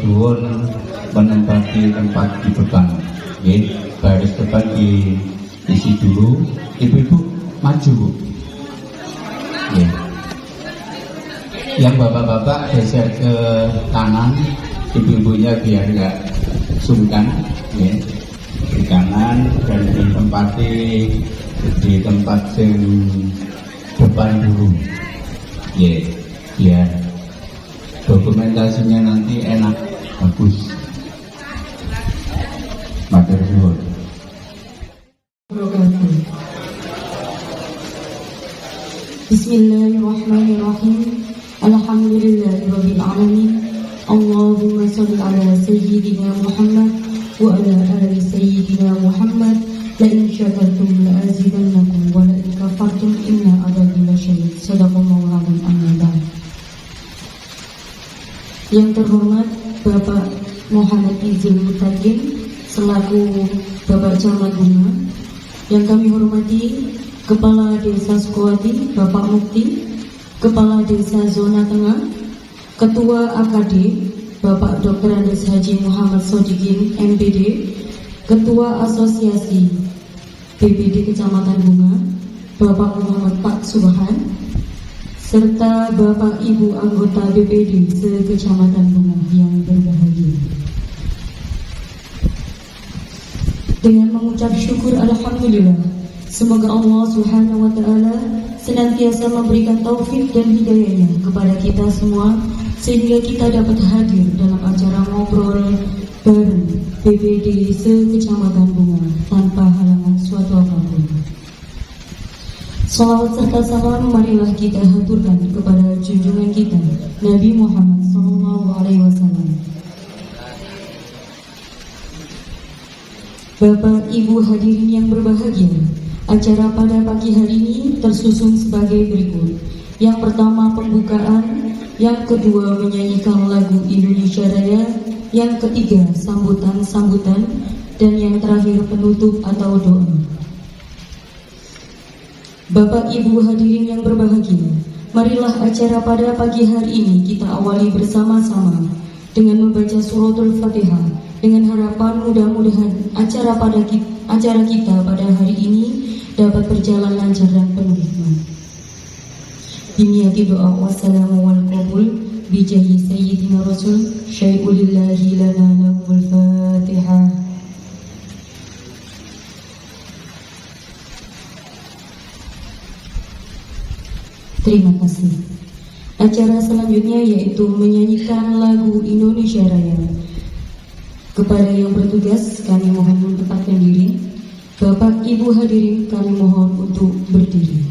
suwun menempati tempat di depan. Baris depan diisi dulu. Ibu-ibu maju, Bu. Yang bapak-bapak geser ke kanan, ibu-ibunya biar nggak sungkan. Di kanan dan ditempati di tempat yang depan dulu. Biar dokumentasinya nanti enak, bagus. Matur nuwun. Bismillahirrahmanirrahim. Alhamdulillahirabbil alamin. Allahumma shalli ala sayyidina Muhammad wa ala ali sayyidina Muhammad. La in syakartum la azidannakum wa la in kafartum inna adzabi lasyadid. Shadaqallahu alazim. Amma ba'd. Yang terhormat Bapak Muhammad Izil Mutakin selaku Bapak Camat Bunga, yang kami hormati Kepala Desa Sukowati Bapak Mukti, Kepala Desa Zona Tengah, Ketua AKD Bapak Dr. Andes Haji Muhammad Sodikin MPD, Ketua Asosiasi BPD Kecamatan Bunga Bapak Muhammad Pak Subhan, serta Bapak Ibu anggota BPD se-Kecamatan Bunga yang berbahagia. Dengan mengucap syukur alhamdulillah, semoga Allah Subhanahu wa taala senantiasa memberikan taufik dan hidayahnya kepada kita semua sehingga kita dapat hadir dalam acara ngobrol bareng BPD se-Kecamatan Bunga tanpa halangan suatu apapun. Salawat serta salam marilah kita haturkan kepada junjungan kita Nabi Muhammad SAW. Bapak Ibu hadirin yang berbahagia, acara pada pagi hari ini tersusun sebagai berikut. Yang pertama pembukaan, yang kedua menyanyikan lagu Indonesia Raya, yang ketiga sambutan-sambutan, dan yang terakhir penutup atau doa. Bapak Ibu hadirin yang berbahagia, marilah acara pada pagi hari ini kita awali bersama-sama dengan membaca suratul Fatihah, dengan harapan mudah-mudahan acara kita pada hari ini dapat berjalan lancar dan penuh hikmah. Biniyati doa wassalamu wal qabul bijahi sayyidina rasul syai'ulillahi lana lahumul fatihah. Terima kasih. Acara selanjutnya yaitu menyanyikan lagu Indonesia Raya. Kepada yang bertugas kami mohon menempatkan diri. Bapak Ibu hadirin kami mohon untuk berdiri.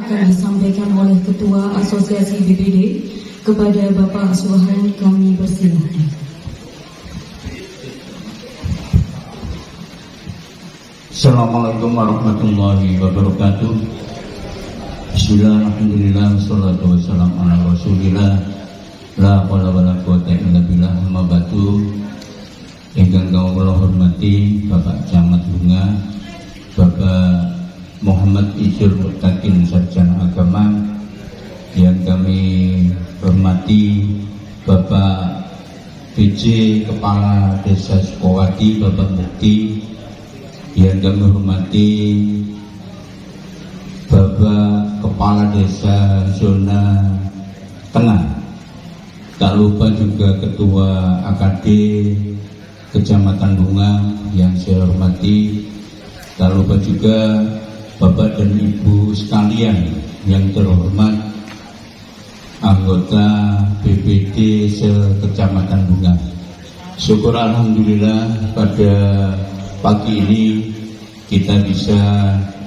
akan disampaikan oleh Ketua Asosiasi BPD. Kepada Bapak Suhan kami persilahkan. Assalamualaikum warahmatullahi wabarakatuh. Bismillah, alhamdulillah, wassalatu wassalamu ala rasulillah, la haula wala quwata illa billah. Amma ba'du. Ingkang kula hormati Bapak Camat Bunga, Bapak Muhammad Izul Muttaqin Sarjana Agama, yang kami hormati Bapak PJ Kepala Desa Sukowati, Bapak Mukti, yang kami hormati Bapak Kepala Desa Zona Tengah, tak lupa juga Ketua AKD Kecamatan Bunga yang saya hormati, tak lupa juga Bapak dan Ibu sekalian yang terhormat, anggota BPD se-Kecamatan Bunga. Syukur alhamdulillah pada pagi ini kita bisa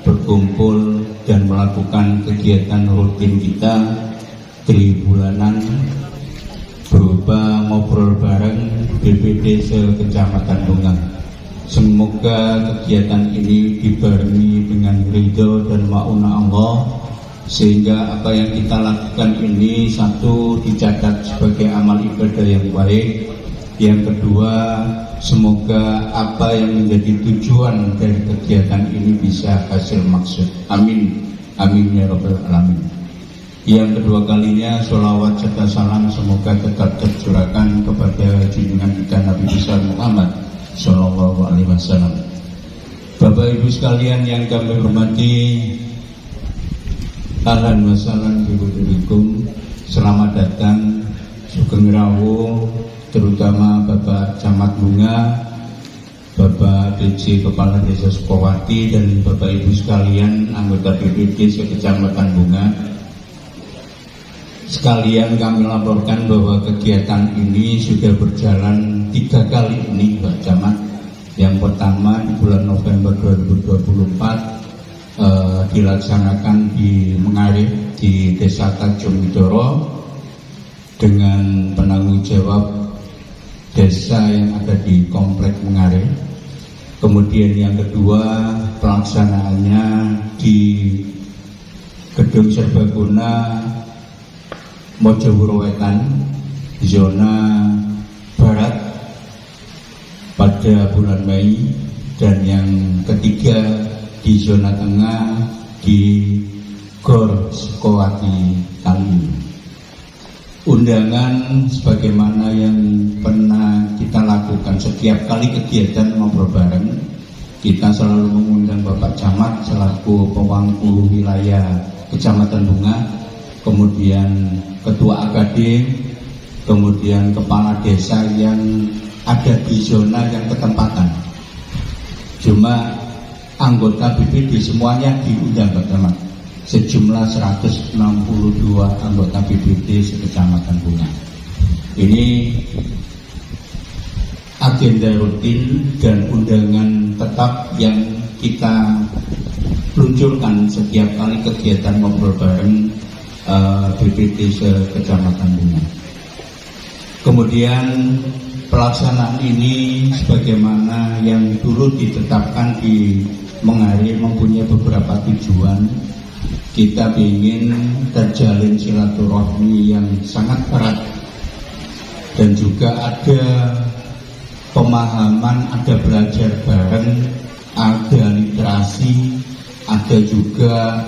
berkumpul dan melakukan kegiatan rutin kita tribulanan berupa ngobrol bareng BPD se-Kecamatan Bunga. Semoga kegiatan ini dibarengi dengan ridho dan maunah Allah, sehingga apa yang kita lakukan ini, satu, dicatat sebagai amal ibadah yang baik. Yang kedua, semoga apa yang menjadi tujuan dari kegiatan ini bisa hasil maksud. Amin. Amin ya rabbal alamin. Yang kedua kalinya, sholawat serta salam semoga tetap tercurahkan kepada junjungan kita Nabi besar Muhammad Sallallahu Alaihi Wasallam. Bapak Ibu sekalian yang kami hormati, ahlan wa sahlan bikum, selamat datang, sugeng rawuh, terutama Bapak Camat Bunga, Bapak PJ Kepala Desa Sukowati, dan Bapak Ibu sekalian anggota BPD se-Kecamatan Bunga. Sekalian kami laporkan bahwa kegiatan ini sudah berjalan 3 kali ini Pak Camat. Yang pertama di bulan November 2024 dilaksanakan di Mengarif di Desa Tanjung Widoro dengan penanggung jawab desa yang ada di Komplek Mengarif. Kemudian yang kedua, pelaksanaannya di Gedung Serbaguna Mojowuro Wetan, zona Barat pada bulan Mei, dan yang ketiga di zona Tengah di Gor Sukowati Kali. Undangan sebagaimana yang pernah kita lakukan setiap kali kegiatan ngobrol bareng, kita selalu mengundang Bapak Camat selaku pemangku wilayah Kecamatan Bunga, kemudian Ketua AKD, kemudian Kepala Desa yang ada di zona yang ketempatan. Cuma anggota BPD semuanya diundang Pak Camat, sejumlah 162 anggota BPD se-Kecamatan Bunga. Ini agenda rutin dan undangan tetap yang kita luncurkan setiap kali kegiatan ngobrol bareng BPD se-Kecamatan Bunga. Kemudian pelaksanaan ini sebagaimana yang dulu ditetapkan di Mengarif mempunyai beberapa tujuan. Kita ingin terjalin silaturahmi yang sangat erat, dan juga ada pemahaman, ada belajar bareng, ada literasi, ada juga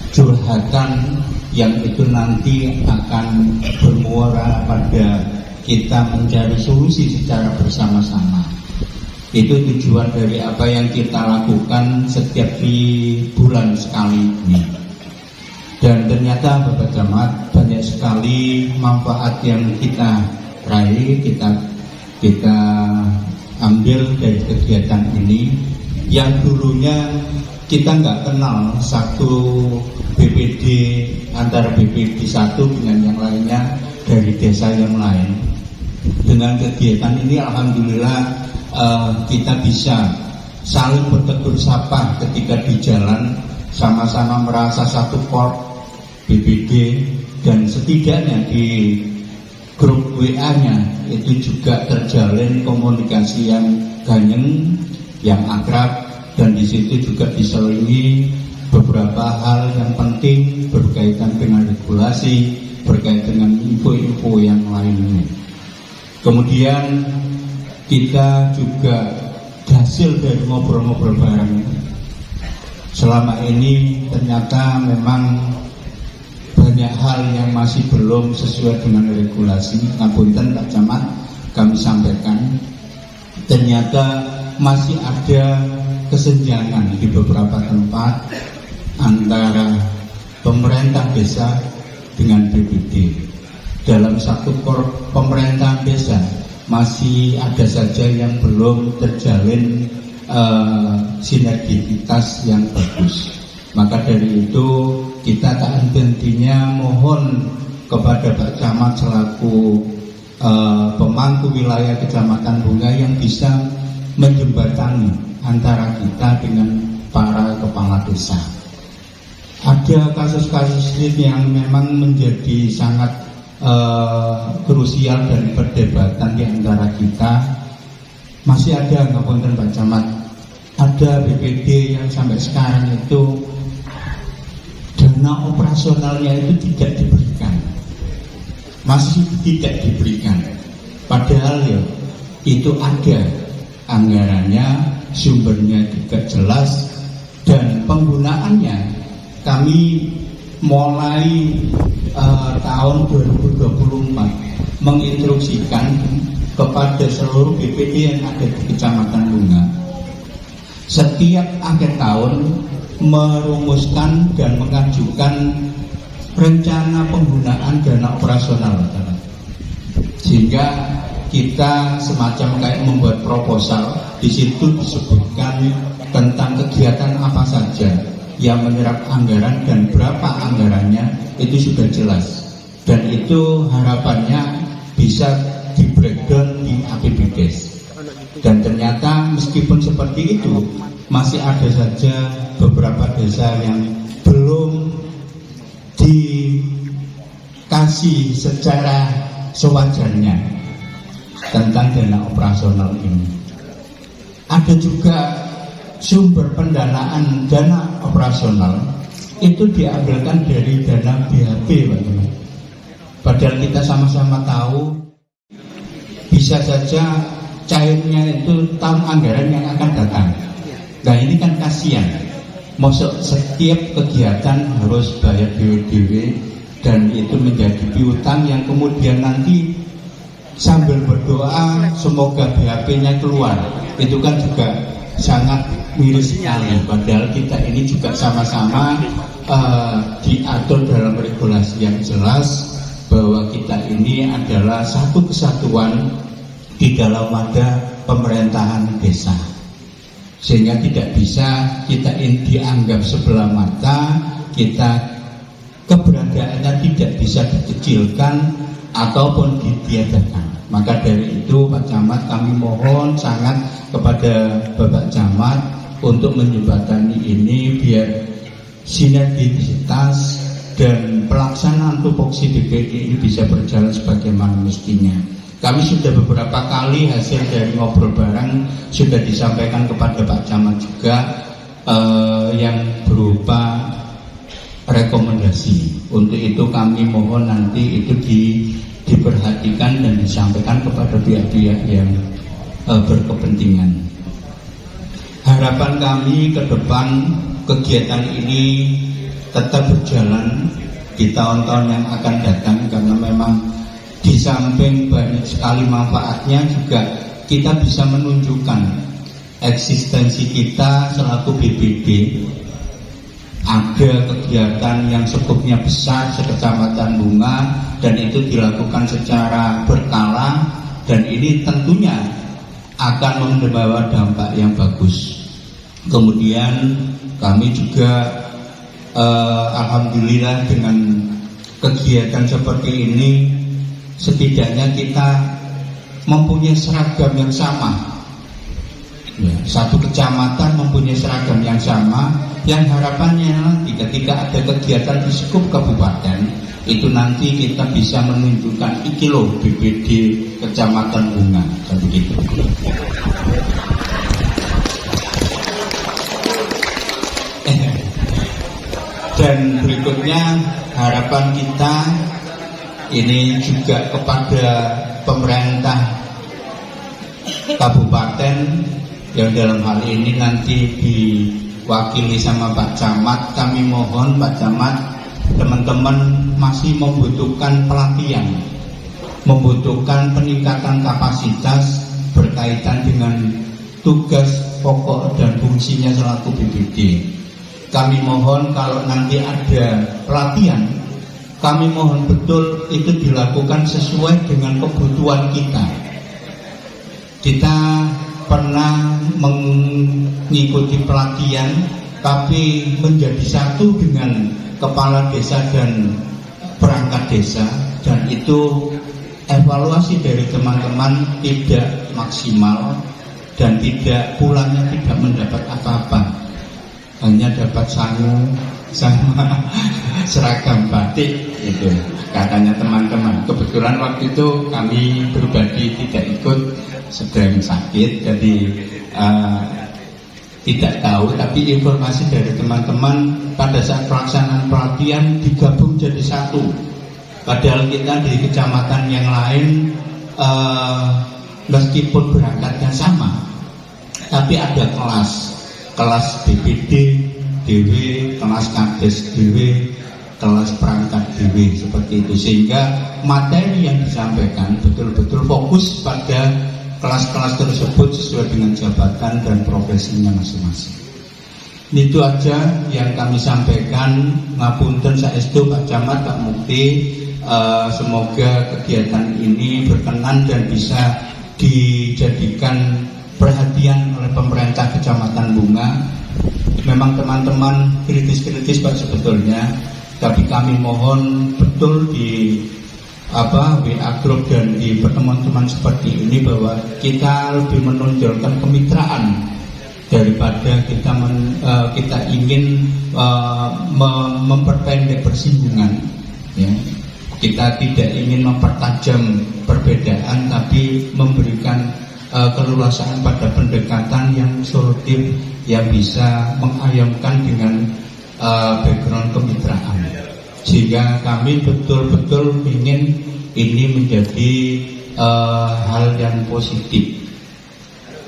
curhatan yang itu nanti akan bermuara pada kita mencari solusi secara bersama-sama. Itu tujuan dari apa yang kita lakukan setiap di bulan sekali ini. Dan ternyata Bapak Camat, banyak sekali manfaat yang kita raih, kita ambil dari kegiatan ini, yang dulunya kita nggak kenal satu BPD, antara BPD satu dengan yang lainnya dari desa yang lain. Dengan kegiatan ini alhamdulillah kita bisa saling bertegur sapa ketika di jalan, sama-sama merasa satu korp BPD, dan setidaknya di grup WA-nya itu juga terjalin komunikasi yang ganyeng, yang akrab, dan di situ juga diselingi beberapa hal yang penting berkaitan dengan regulasi, berkaitan dengan info-info yang lainnya. Kemudian kita juga hasil dari ngobrol-ngobrol bareng selama ini ternyata memang banyak hal yang masih belum sesuai dengan regulasi. Ngapunten Pak Camat, kami sampaikan ternyata masih ada kesenjangan di beberapa tempat antara pemerintah desa dengan BPD. Dalam satu pemerintahan desa masih ada saja yang belum terjalin sinergitas yang bagus. Maka dari itu kita tak henti-hentinya mohon kepada Pak Camat selaku pemangku wilayah Kecamatan Bunga yang bisa menjembatani antara kita dengan para kepala desa. Ada kasus-kasus yang memang menjadi sangat krusial dan perdebatan di antara kita. Masih ada ngapunten Pak Camat, ada BPD yang sampai sekarang itu dana operasionalnya itu tidak diberikan, masih tidak diberikan. Padahal ya itu ada anggarannya, sumbernya juga jelas, dan penggunaannya kami mulai tahun 2024 menginstruksikan kepada seluruh BPD yang ada di Kecamatan Bunga setiap akhir tahun merumuskan dan mengajukan rencana penggunaan dana operasional, sehingga kita semacam kayak membuat proposal. Di situ disebutkan tentang kegiatan apa saja yang menyerap anggaran dan berapa anggarannya, itu sudah jelas, dan itu harapannya bisa di breakdown di APBDes. Dan ternyata meskipun seperti itu masih ada saja beberapa desa yang belum dikasih secara sewajarnya tentang dana operasional ini. Ada juga sumber pendanaan dana operasional itu diambilkan dari dana BHP, Pak. Padahal kita sama-sama tahu bisa saja cairnya itu tahun anggaran yang akan datang. Nah ini kan kasihan, masuk setiap kegiatan harus bayar dewe-dewe, dan itu menjadi piutang yang kemudian nanti sambil berdoa semoga BHP-nya keluar. Itu kan juga sangat miris sekali. Padahal kita ini juga sama-sama diatur dalam regulasi yang jelas bahwa kita ini adalah satu kesatuan di dalam wadah pemerintahan desa, sehingga tidak bisa kita dianggap sebelah mata, kita keberadaannya tidak bisa dikecilkan ataupun ditiadakan. Maka dari itu Pak Camat, kami mohon sangat kepada Bapak Camat untuk menjembatani ini biar sinergisitas dan pelaksanaan tupoksi BPD ini bisa berjalan sebagaimana mestinya. Kami sudah beberapa kali hasil dari ngobrol bareng sudah disampaikan kepada Pak Camat juga yang berupa rekomendasi. Untuk itu kami mohon nanti itu diperhatikan dan disampaikan kepada pihak-pihak yang berkepentingan. Harapan kami ke depan kegiatan ini tetap berjalan di tahun-tahun yang akan datang, karena memang di samping banyak sekali manfaatnya juga kita bisa menunjukkan eksistensi kita selaku BPD. Ada kegiatan yang skupnya besar sekecamatan Bunga, dan itu dilakukan secara berkala, dan ini tentunya akan membawa dampak yang bagus. Kemudian kami juga alhamdulillah dengan kegiatan seperti ini setidaknya kita mempunyai seragam yang sama. Ya, satu kecamatan mempunyai seragam yang sama, Yang harapannya nanti ketika ada kegiatan di skup kabupaten itu nanti kita bisa menunjukkan iki loh BPD Kecamatan Bunga dan begitu. Dan berikutnya harapan kita ini juga kepada pemerintah kabupaten yang dalam hal ini nanti diwakili sama Pak Camat. Kami mohon Pak Camat, teman-teman masih membutuhkan pelatihan, membutuhkan peningkatan kapasitas berkaitan dengan tugas pokok dan fungsinya selaku BPD. Kami mohon kalau nanti ada pelatihan, kami mohon betul itu dilakukan sesuai dengan kebutuhan kita. Kita pernah mengikuti pelatihan tapi menjadi satu dengan kepala desa dan perangkat desa, dan itu evaluasi dari teman-teman tidak maksimal dan pulangnya tidak mendapat apa-apa, hanya dapat sangu sama seragam batik itu katanya teman-teman. Kebetulan waktu itu kami pribadi tidak ikut, sedang sakit, jadi tidak tahu, tapi informasi dari teman-teman pada saat pelaksanaan pelatihan digabung jadi satu. Padahal kita di kecamatan yang lain meskipun berangkatnya sama, tapi ada kelas BPD DW, kelas kades DW, kelas perangkat DW, seperti itu, sehingga materi yang disampaikan betul-betul fokus pada kelas-kelas tersebut sesuai dengan jabatan dan profesinya masing-masing. Itu aja yang kami sampaikan. Ngapunten saestu Pak Camat, Pak Mukti, semoga kegiatan ini berkenan dan bisa dijadikan perhatian oleh pemerintah Kecamatan Bunga. Memang teman-teman kritis-kritis Pak sebetulnya, tapi kami mohon betul di WA group dan di pertemuan-temuan seperti ini bahwa kita lebih menonjolkan kemitraan daripada kita ingin memperpendek persinggungan, ya. Kita tidak ingin mempertajam perbedaan, tapi memberikan keleluasaan pada pendekatan yang solutif yang bisa mengayomkan dengan background kemitraan, sehingga kami betul-betul ingin ini menjadi hal yang positif.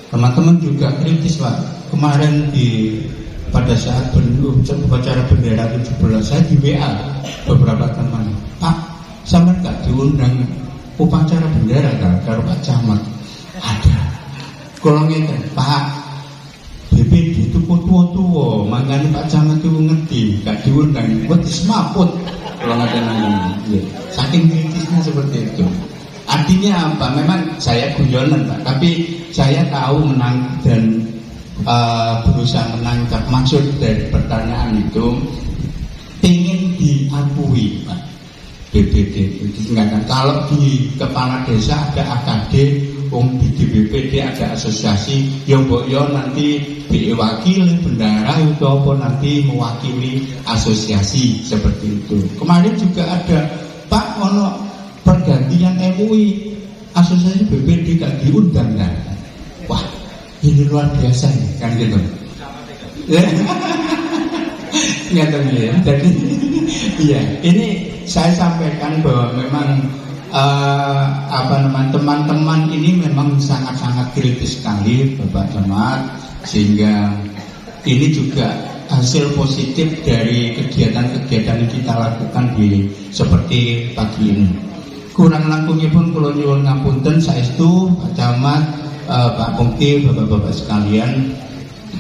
Teman-teman juga kritis Pak, kemarin pada saat upacara bendera 17 saya di WA beberapa teman, Pak sama gak diundang upacara bendera kalau Pak Camat? Ada. Kalau ngeten Pak, BPD itu kok tua-tua, makanya Pak Camat itu ngerti, gak diundang, buat semaput. Kalau ngeten ini, saking kritisnya seperti itu. Artinya apa? Memang saya guyonan Pak, tapi saya tahu menang dan berusaha menangkap maksud dari pertanyaan itu, ingin diakui Pak. BPD itu kan kalau di kepala desa ada AKD, di BPD ada asosiasi, yang mbok nanti diwakili bendara itu apa nanti mewakili asosiasi seperti itu. Kemarin juga ada Pak ono pergantian MUI, asosiasi BPD gak diundang kan? Wah ini luar biasa ya kan gitu. Ya, jadi iya ini saya sampaikan bahwa memang teman-teman ini memang sangat-sangat kritis sekali Bapak Camat, sehingga ini juga hasil positif dari kegiatan-kegiatan yang kita lakukan di seperti pagi ini. Kurang langkungnya pun kula nyuwun ngapunten saestu Pak Camat, Pak Mukti, Bapak-bapak sekalian,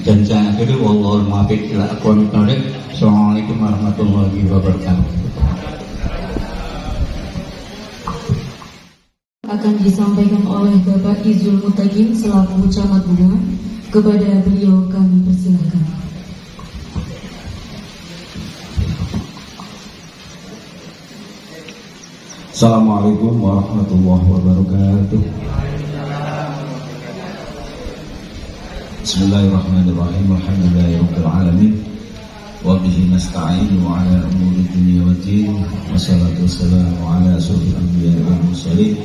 dan saya akhiri wallahul muwaffiq ila aqwamit thoriq. Assalamualaikum warahmatullahi wabarakatuh. Akan disampaikan oleh Bapak Izul Mutagin selaku Camat Bunga. Kepada beliau kami persilahkan. Assalamualaikum warahmatullahi wabarakatuh. Bismillahirrahmanirrahim. Alhamdulillahirabbil alamin. wa bihi nasta'in wa ala umuri dunya waddin. Wassalatu wassalamu ala asyrofil anbiya'i wal mursalin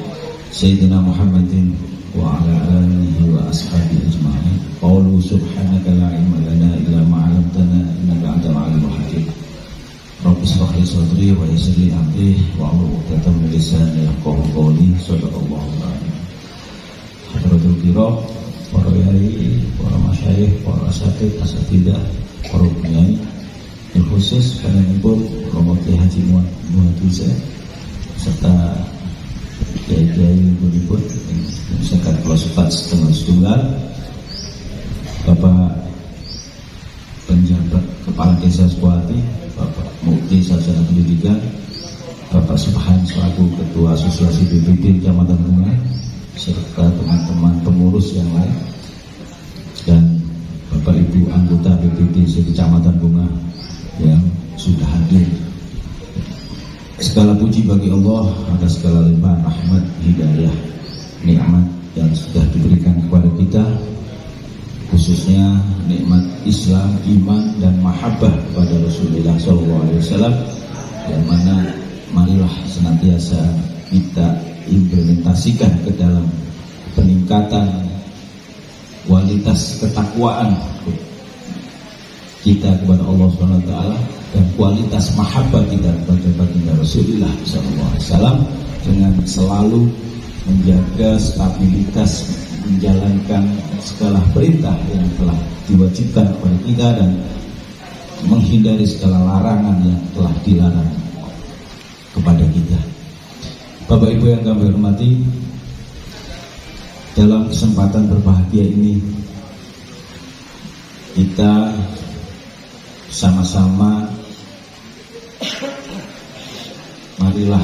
sayyidina Muhammadin wa ala alihi wa ashabihi ajma'in. Qawlu subhanaka la ilma lana illa ma 'allamtana innaka antal alimul hakim. Rabbi shrah li sadri wa yassir li amri wa hlul 'uqdatam min lisani yafqahu qawli. Shadaqallahu alazim. Hadratul kiram, para yai, para masyayikh, para asatidz, asatidzah, para kiai, yang khusus panjenenganipun Romo Kiai Haji Muhammad serta kiai-kiai pun sekat kula sepat setunggal Bapak penjabat Kepala Desa Sukoati, Bapak Mukti Sarjana Pendidikan, Bapak Subhan selaku Ketua Asosiasi BPD Kecamatan Bunga, serta teman-teman pengurus yang lain dan Bapak Ibu anggota BPD Kecamatan Bunga yang sudah hadir. Segala puji bagi Allah atas segala limpahan rahmat, hidayah, nikmat yang sudah diberikan kepada kita, khususnya nikmat Islam, iman dan mahabbah kepada Rasulullah SAW, yang mana marilah senantiasa kita implementasikan ke dalam peningkatan kualitas ketakwaan kita kepada Allah SWT dan kualitas mahabbah kita kepada baginda Rasulullah SAW, dengan selalu menjaga stabilitas menjalankan segala perintah yang telah diwajibkan kepada kita dan menghindari segala larangan yang telah dilarang kepada kita. Bapak Ibu yang kami hormati, dalam kesempatan berbahagia ini kita sama-sama marilah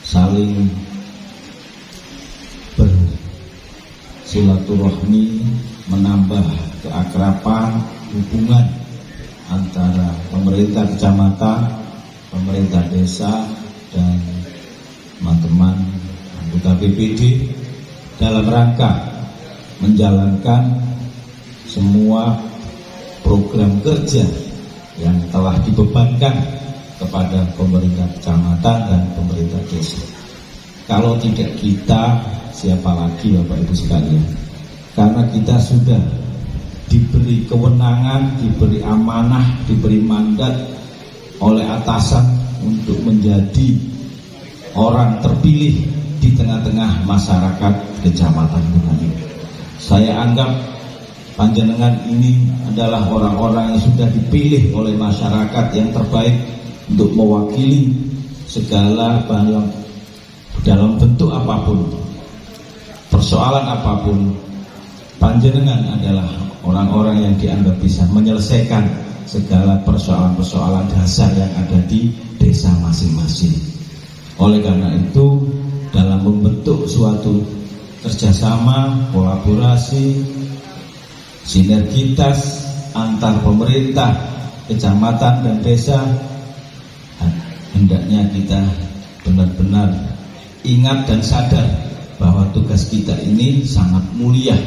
saling bersilaturahmi, menambah keakraban hubungan antara pemerintah kecamatan, pemerintah desa dan teman-teman anggota BPD dalam rangka menjalankan semua program kerja yang telah dibebankan kepada pemerintah kecamatan dan pemerintah desa. Kalau tidak kita, siapa lagi Bapak Ibu sekalian? Karena kita sudah diberi kewenangan, diberi amanah, diberi mandat oleh atasan untuk menjadi orang terpilih di tengah-tengah masyarakat Kecamatan Bunga ini. Saya anggap panjenengan ini adalah orang-orang yang sudah dipilih oleh masyarakat yang terbaik untuk mewakili segala dalam bentuk apapun, persoalan apapun. Panjenengan adalah orang-orang yang dianggap bisa menyelesaikan segala persoalan-persoalan dasar yang ada di desa masing-masing. Oleh karena itu, dalam membentuk suatu kerjasama, kolaborasi, sinergitas antar pemerintah, kecamatan dan desa, hendaknya kita benar-benar ingat dan sadar bahwa tugas kita ini sangat mulia.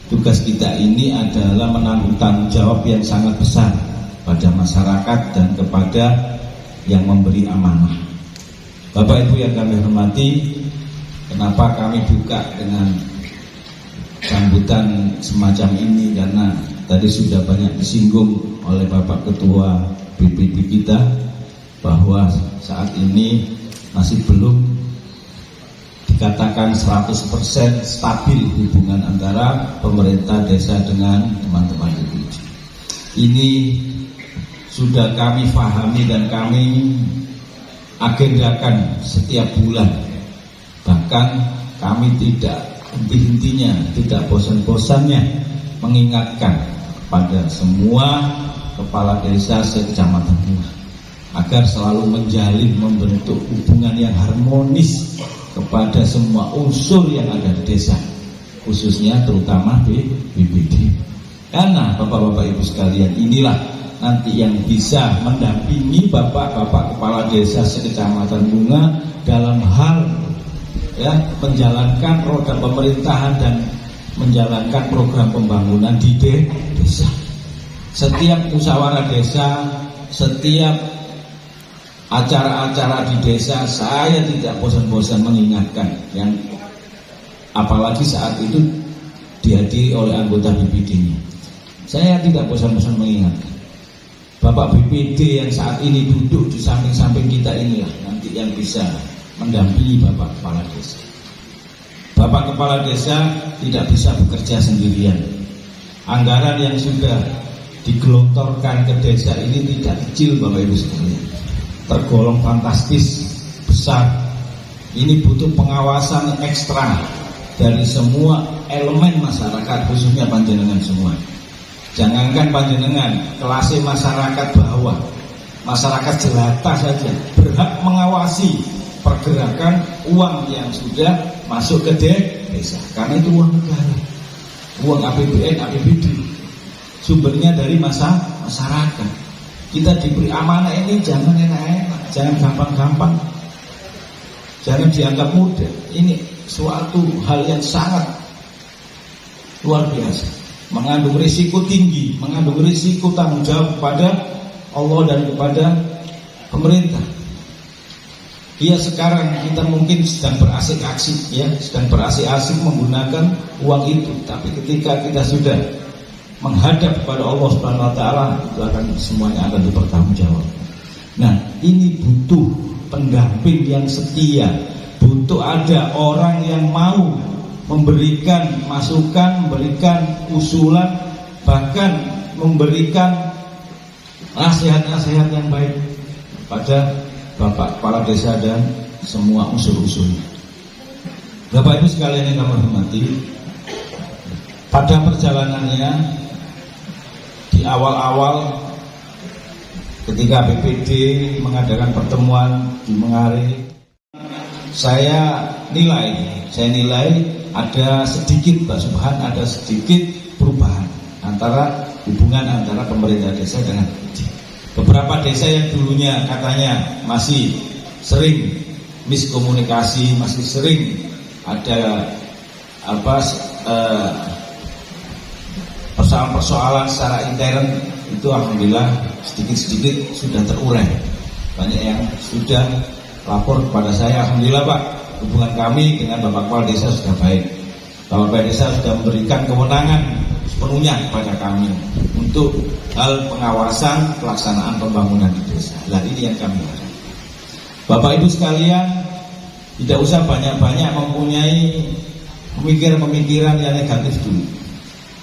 Tugas kita ini adalah menanggung tanggung jawab yang sangat besar pada masyarakat dan kepada yang memberi amanah. Bapak Ibu yang kami hormati, kenapa kami buka dengan sambutan semacam ini? Karena tadi sudah banyak disinggung oleh Bapak Ketua BPD kita bahwa saat ini masih belum dikatakan 100% stabil hubungan antara pemerintah desa dengan teman-teman BPD. Ini sudah kami pahami dan kami agendakan setiap bulan. Bahkan kami tidak henti-hentinya, tidak bosan-bosannya mengingatkan pada semua kepala desa se-Kecamatan Bunga agar selalu menjalin, membentuk hubungan yang harmonis kepada semua unsur yang ada di desa, khususnya terutama di BPD. Karena Bapak-Bapak Ibu sekalian, inilah nanti yang bisa mendampingi Bapak-Bapak kepala desa se-Kecamatan Bunga dalam hal menjalankan roda pemerintahan dan menjalankan program pembangunan di desa. Setiap musyawarah desa, setiap acara-acara di desa, saya tidak bosan-bosan mengingatkan, yang apalagi saat itu dihadiri oleh anggota BPD-nya. Saya tidak bosan-bosan mengingatkan, Bapak BPD yang saat ini duduk di samping-samping kita inilah nanti yang bisa mendampingi Bapak Kepala Desa. Bapak Kepala Desa tidak bisa bekerja sendirian. Anggaran yang sudah digelontorkan ke desa ini tidak kecil Bapak Ibu sekalian, tergolong fantastis besar. Ini butuh pengawasan ekstra dari semua elemen masyarakat, khususnya panjenengan semua. Jangankan panjenengan, kelas masyarakat bawah, masyarakat jelata saja berhak mengawasi pergerakan uang yang sudah masuk ke desa, karena itu uang negara, uang APBN, APBD, sumbernya dari masyarakat. Kita diberi amanah ini jangan enak-enak, jangan gampang-gampang, jangan dianggap mudah. Ini suatu hal yang sangat luar biasa, mengandung risiko tinggi, mengandung risiko tanggung jawab kepada Allah dan kepada pemerintah. Iya, sekarang kita mungkin sedang berasik-asik, ya, sedang berasik-asik menggunakan uang itu, tapi ketika kita sudah menghadap kepada Allah Subhanahu wa taala, itu akan semuanya akan dipertanggungjawabkan. Nah, ini butuh pendamping yang setia, butuh ada orang yang mau memberikan masukan, memberikan usulan, bahkan memberikan nasihat-nasihat yang baik pada Bapak Kepala Desa dan semua unsur-unsurnya. Bapak Ibu sekalian yang kami hormati, pada perjalanannya di awal-awal ketika BPD mengadakan pertemuan di Mengare, saya nilai ada sedikit, Pak Subhan, ada sedikit perubahan antara hubungan antara pemerintah desa dengan BPD. Beberapa desa yang dulunya katanya masih sering miskomunikasi, masih sering ada persoalan-persoalan secara intern, itu alhamdulillah sedikit-sedikit sudah terurai. Banyak yang sudah lapor kepada saya, alhamdulillah Pak, hubungan kami dengan Bapak Kepala Desa sudah baik. Bapak Kepala Desa sudah memberikan kewenangan sepenuhnya kepada kami untuk hal pengawasan pelaksanaan pembangunan di desa. Nah, ini yang kami harapkan. Bapak Ibu sekalian, tidak usah banyak-banyak mempunyai pemikiran-pemikiran yang negatif dulu.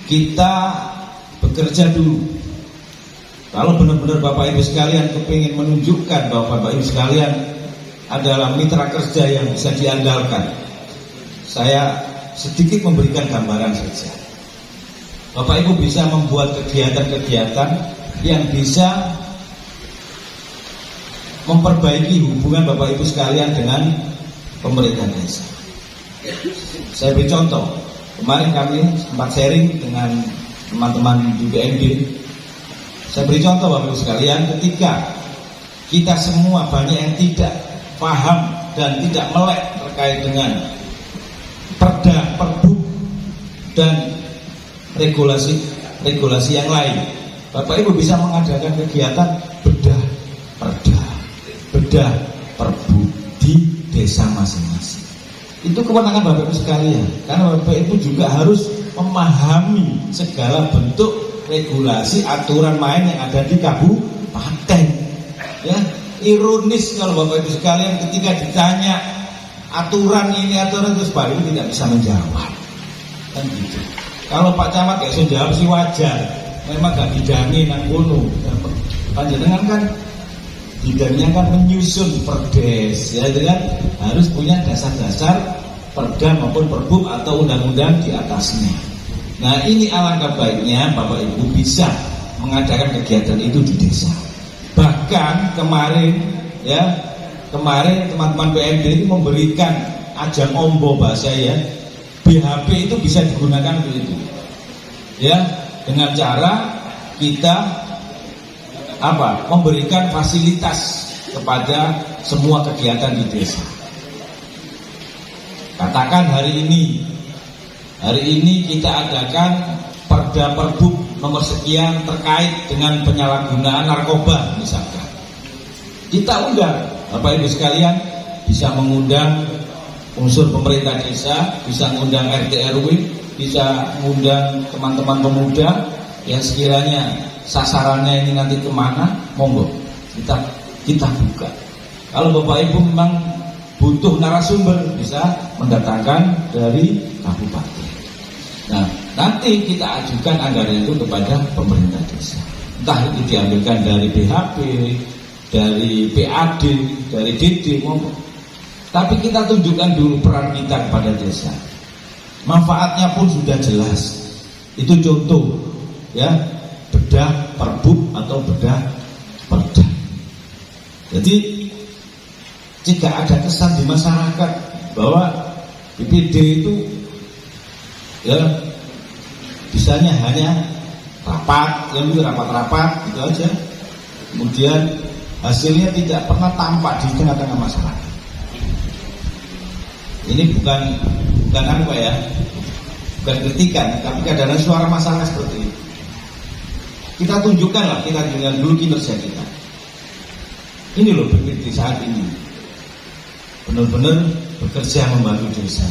Kita bekerja dulu. Kalau benar-benar Bapak Ibu sekalian kepingin menunjukkan bahwa Bapak Ibu sekalian adalah mitra kerja yang bisa diandalkan, saya sedikit memberikan gambaran saja. Bapak Ibu bisa membuat kegiatan-kegiatan yang bisa memperbaiki hubungan Bapak Ibu sekalian dengan pemerintah desa. Saya beri contoh, kemarin kami sempat sharing dengan teman-teman di BND. Saya beri contoh Bapak Ibu sekalian, ketika kita semua banyak yang tidak paham dan tidak melek terkait dengan perda, perbuk, dan regulasi yang lain, Bapak Ibu bisa mengadakan kegiatan bedah perda, bedah perbu di desa masing-masing. Itu kewenangan Bapak Ibu sekalian, karena Bapak Ibu juga harus memahami segala bentuk regulasi aturan main yang ada di kabupaten. Ya, ironis kalau Bapak Ibu sekalian ketika ditanya aturan ini, aturan itu, Bapak Ibu tidak bisa menjawab, kan gitu. Kalau Pak Camat gak bisa jawab sih wajar, memang gak bidangi nang gunung. Panjenengan kan bidangnya kan menyusun perdes, ya kan, harus punya dasar-dasar perda maupun perbuk atau undang-undang di atasnya. Nah, ini alangkah baiknya Bapak Ibu bisa mengadakan kegiatan itu di desa. Bahkan kemarin teman-teman PMD itu memberikan ajang ombo bahasa ya, BHP itu bisa digunakan untuk itu, ya, dengan cara kita memberikan fasilitas kepada semua kegiatan di desa. Katakan hari ini kita adakan perda perbuk nomor sekian terkait dengan penyalahgunaan narkoba misalkan. Kita undang, Bapak Ibu sekalian, bisa mengundang unsur pemerintah desa, bisa mengundang RT RW, bisa mengundang teman-teman pemuda yang sekiranya sasarannya ini nanti kemana, monggo kita buka. Kalau Bapak Ibu memang butuh narasumber, bisa mendatangkan dari kabupaten. Nah, nanti kita ajukan anggaran itu kepada pemerintah desa. Entah itu diambilkan dari BHP, dari PAD, dari DD, monggo. Tapi kita tunjukkan dulu peran kita kepada desa. Manfaatnya pun sudah jelas. Itu contoh, ya, bedah perbuk atau bedah perda. Jadi jika ada kesan di masyarakat bahwa BPD itu ya bisanya hanya rapat, yang itu rapat-rapat gitu aja. Kemudian hasilnya tidak pernah tampak di tengah-tengah masyarakat. Ini bukan apa ya, bukan kritikan, tapi kadang-kadang suara masyarakat seperti ini. Kita tunjukkanlah, kita tunjukkan dulu kinerja kita. Ini loh BPD saat ini benar-benar bekerja membantu desa.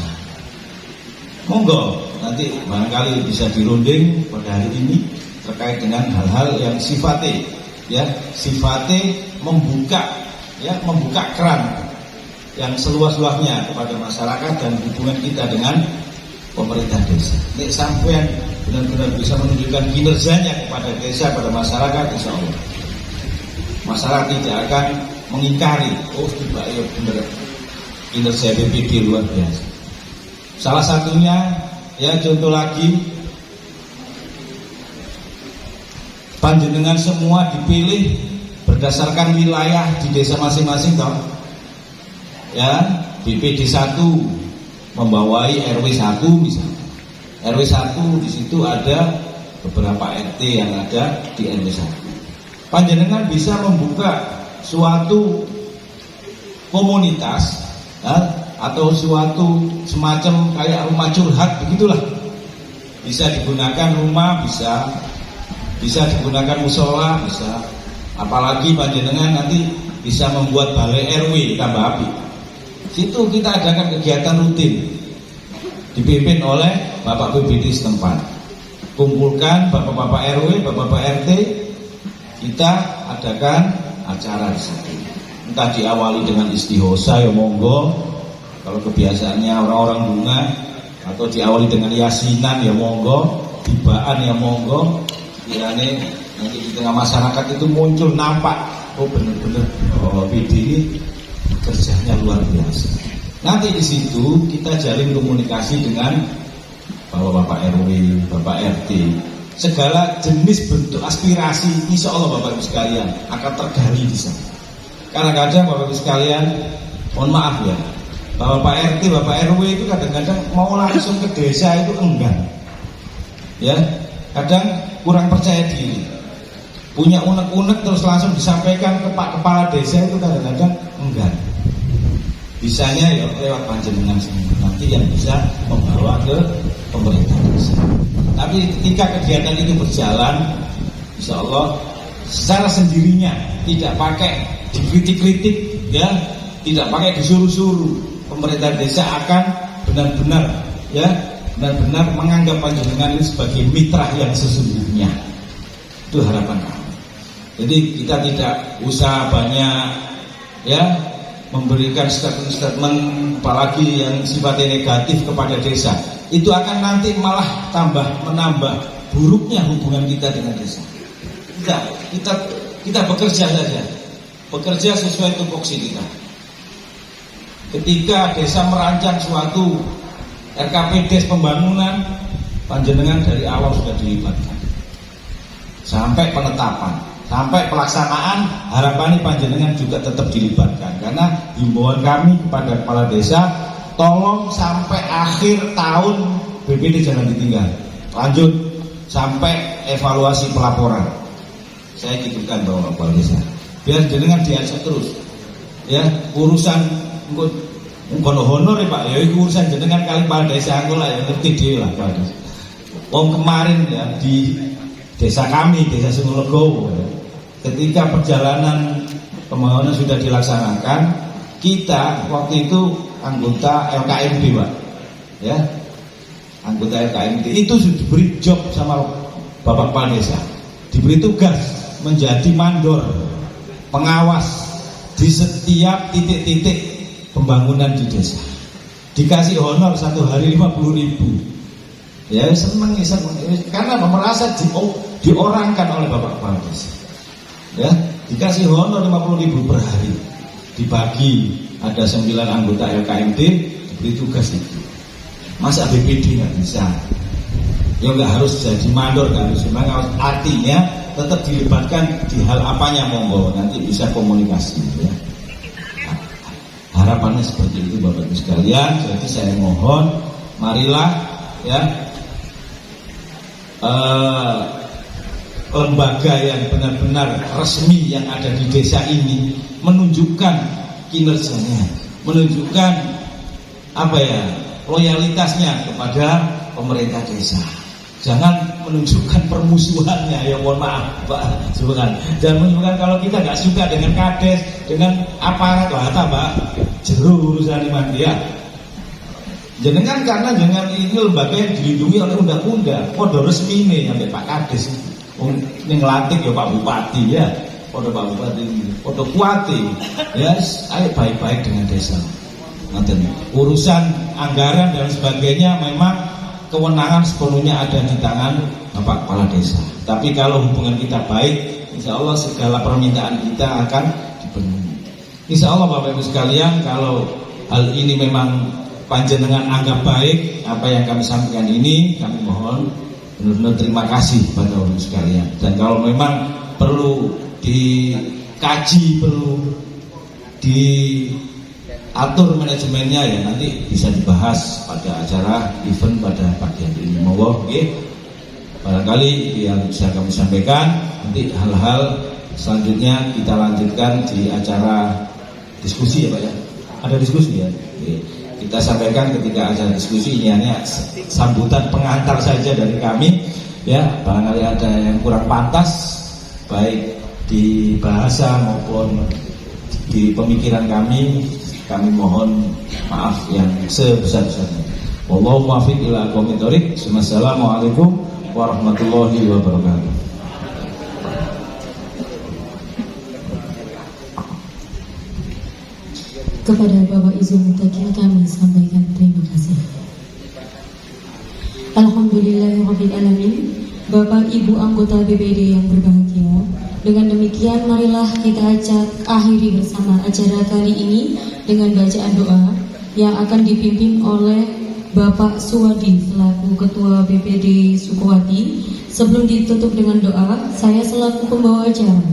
Monggo nanti barangkali bisa dirunding pada hari ini terkait dengan hal-hal yang sifatnya membuka keran yang seluas-luasnya kepada masyarakat dan hubungan kita dengan pemerintah desa. Nek sampean benar-benar bisa menunjukkan kinerjanya kepada desa, pada masyarakat, insya Allah masyarakat tidak akan mengingkari. Oh, tiba ya benar, kinerja BPD luar biasa. Salah satunya, ya contoh lagi, panjenengan semua dipilih berdasarkan wilayah di desa masing-masing, toh. Ya, BPD 1 membawai RW 1 misalnya. RW 1 di situ ada beberapa RT yang ada di RW 1. Panjenengan bisa membuka suatu komunitas, ya, atau suatu semacam kayak rumah curhat begitulah. Bisa digunakan rumah, bisa digunakan musola, bisa. Apalagi panjenengan nanti bisa membuat balai RW tambah api. Situ kita adakan kegiatan rutin dipimpin oleh Bapak BPD setempat. Kumpulkan Bapak-bapak RW, Bapak-bapak RT, kita adakan acara di situ. Entah diawali dengan istighosa ya monggo, kalau kebiasaannya orang-orang bunga, atau diawali dengan yasinan ya monggo, tibaan ya monggo. Kirane nanti di tengah masyarakat itu muncul nampak, oh benar-benar BPD ini kerjanya luar biasa. Nanti di situ kita jalin komunikasi dengan Bapak RW, Bapak RT. Segala jenis bentuk aspirasi, insya Allah Bapak Ibu sekalian akan tergali di sana. Kadang-kadang Bapak Ibu sekalian, mohon maaf ya, Bapak RT, Bapak RW itu kadang-kadang mau langsung ke desa itu enggan. Ya, kadang kurang percaya diri. Punya unek-unek terus langsung disampaikan ke Pak Kepala Desa itu kadang-kadang enggan. Bisanya ya lewat panjenengan sendiri nanti yang bisa membawa ke pemerintah desa. Tapi ketika kegiatan itu berjalan, insya Allah secara sendirinya, tidak pakai dikritik-kritik, ya, tidak pakai disuruh-suruh, pemerintah desa akan benar-benar menganggap panjenengan ini sebagai mitra yang sesungguhnya. Itu harapan kami. Jadi kita tidak usah banyak, ya, memberikan statement apalagi yang sifatnya negatif kepada desa. Itu akan nanti malah menambah buruknya hubungan kita dengan desa. Kita bekerja saja, bekerja sesuai tupoksi kita. Ketika desa merancang suatu RKPD pembangunan, panjenengan dari awal sudah dilibatkan sampai penetapan, sampai pelaksanaan. Harapan panjenengan juga tetap dilibatkan, karena himbauan kami kepada kepala desa, tolong sampai akhir tahun BPD jangan ditinggal, lanjut sampai evaluasi pelaporan. Saya titipkan bahwa kepala desa biar jenengan diajak terus, ya, urusan bukan honor ya Pak, ya itu urusan jenengan kali kepala desa aku lah yang ngerti dia lah Pak. Kemarin ya desa kami, desa Sumberlegowo. Ketika perjalanan pembangunan sudah dilaksanakan, kita waktu itu anggota LKMD, Pak, ya, anggota LKMD itu sudah diberi job sama Bapak Kepala Desa, diberi tugas menjadi mandor, pengawas di setiap titik-titik pembangunan di desa. Dikasih honor 1 hari 50.000. Ya seneng karena merasa diorangkan oleh Bapak Kepala Desa. Ya, dikasih honor 50.000 per hari. Dibagi, ada 9 anggota LKMD diberi tugas itu. Masa BPD nggak bisa? Ya nggak harus jadi mandor, nggak harus. Artinya tetap dilibatkan di hal apanya, monggo nanti bisa komunikasi, ya. Harapannya seperti itu Bapak Ibu sekalian. Jadi saya mohon, marilah ya lembaga yang benar-benar resmi yang ada di desa ini menunjukkan kinerjanya, menunjukkan loyalitasnya kepada pemerintah desa. Jangan menunjukkan permusuhannya, ya mohon maaf Pak. Jangan menunjukkan kalau kita nggak suka dengan kades, dengan aparat, Pak, jeru urusan mati ya. Jangan karena jangan ini lembaga yang dilindungi oleh undang-undang, kode resmi nih sampai Pak Kades. Ini ngelantik ya Pak Bupati ya, kode Pak Bupati, kode kuati, ya, ayo baik-baik dengan desa. Nanti urusan anggaran dan sebagainya memang kewenangan sepenuhnya ada di tangan Bapak Kepala Desa. Tapi kalau hubungan kita baik, insya Allah segala permintaan kita akan dipenuhi. Insya Allah Bapak Ibu sekalian, kalau hal ini memang panjenengan anggap baik apa yang kami sampaikan ini, kami mohon benar-benar terima kasih pada Bapak Ibu sekalian. Dan kalau memang perlu dikaji, perlu diatur manajemennya, ya nanti bisa dibahas pada acara event pada pagi hari ini. Monggo, barangkali yang bisa kami sampaikan, nanti hal-hal selanjutnya kita lanjutkan di acara diskusi ya Pak ya. Ada diskusi ya. Kita sampaikan ketika acara diskusi, ini hanya sambutan pengantar saja dari kami ya. Barangkali ada yang kurang pantas baik di bahasa maupun di pemikiran kami mohon maaf yang sebesar-besarnya. Wallahu muwaffiq ila aqwamit thoriq. Wassalamualaikum warahmatullahi wabarakatuh. Kepada Bapak Izul Mutakin kami sampaikan terima kasih. Alhamdulillahirrahmanirrahim. Bapak Ibu anggota BPD yang berbahagia, dengan demikian marilah kita akhiri bersama acara kali ini dengan bacaan doa yang akan dipimpin oleh Bapak Suwadi selaku Ketua BPD Sukowati. Sebelum ditutup dengan doa, saya selaku pembawa acara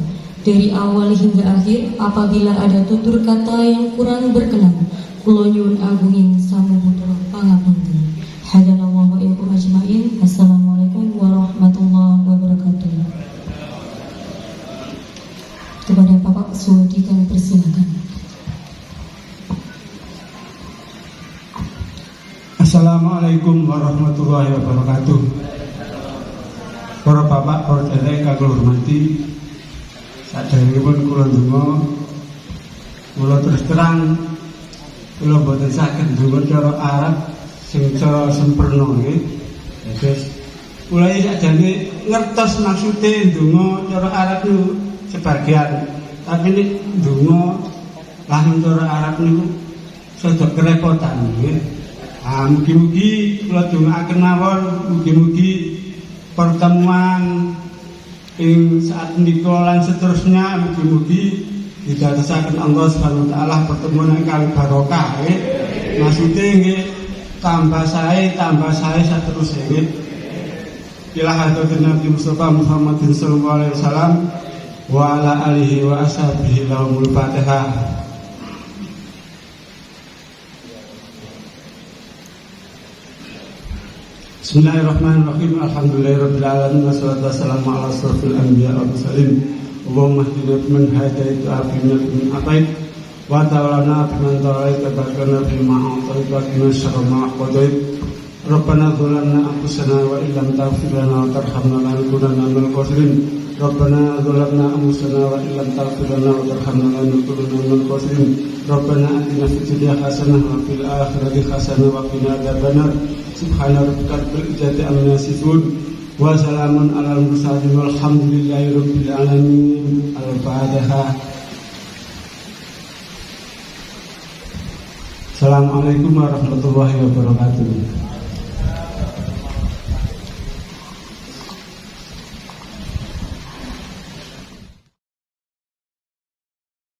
dari awal hingga akhir, apabila ada tutur kata yang kurang berkenan, kula nyuwun agunging samuputra pangapunten. Hadanallahu wa iyyakum ajmain. Assalamualaikum warahmatullahi wabarakatuh. Kepada Bapak Suwadi kami persilakan. Assalamualaikum warahmatullahi wabarakatuh. Para bapak, para dedek kang kula hormati, saderengipun kula ndonga, kula terus terang kula boten saged ndonga cara Arab sing cara sempurna nggih. Terus kula iki sakjane ngertos maksude ndonga cara Arab niku sebagian, tapi nek ndonga lahir cara Arab niku sedaya kerepotan nggih. Mugi-mugi kula dongaaken mawon, mugi-mugi pertemuan ing saat menika lan seterusnya mugi-mugi didadosaken Allah Subhanahu wa taala pertemuan ingkang barokah nggih. Maksude nggih tambah sae saterusé nggih. Ila hadratin Nabi Mustafa Muhammadin sallallahu alaihi wasallam wa ala alihi wa ashabihi lahumul Fatihah. Bismillahirrahmanirrahim. Alhamdulillahirabbil alamin wassalatu wassalamu ala asrofil anbiya wal mursalin. Allahumma hdina biman hadaita wa afina biman atait wa tawallana biman tawallait wa barik lana fima a'tait wa qina syarra ma qadait. Rabbana dzalamna anfusana wa illam taghfir lana wa tarhamna lanakunanna minal khasirin. Rabbana dzalamna anfusana wa illam taghfir lana wa tarhamna lanakunanna minal khasirin. Rabbana atina fid dunya hasanah wa fil akhirati hasanah wa qina adzabannar. Subhana rabbika rabbil izzati amma yasifun wa salamun alal mursalin walhamdulillahi rabbil alamin. Al-Fatihah. Assalamualaikum warahmatullahi wabarakatuh.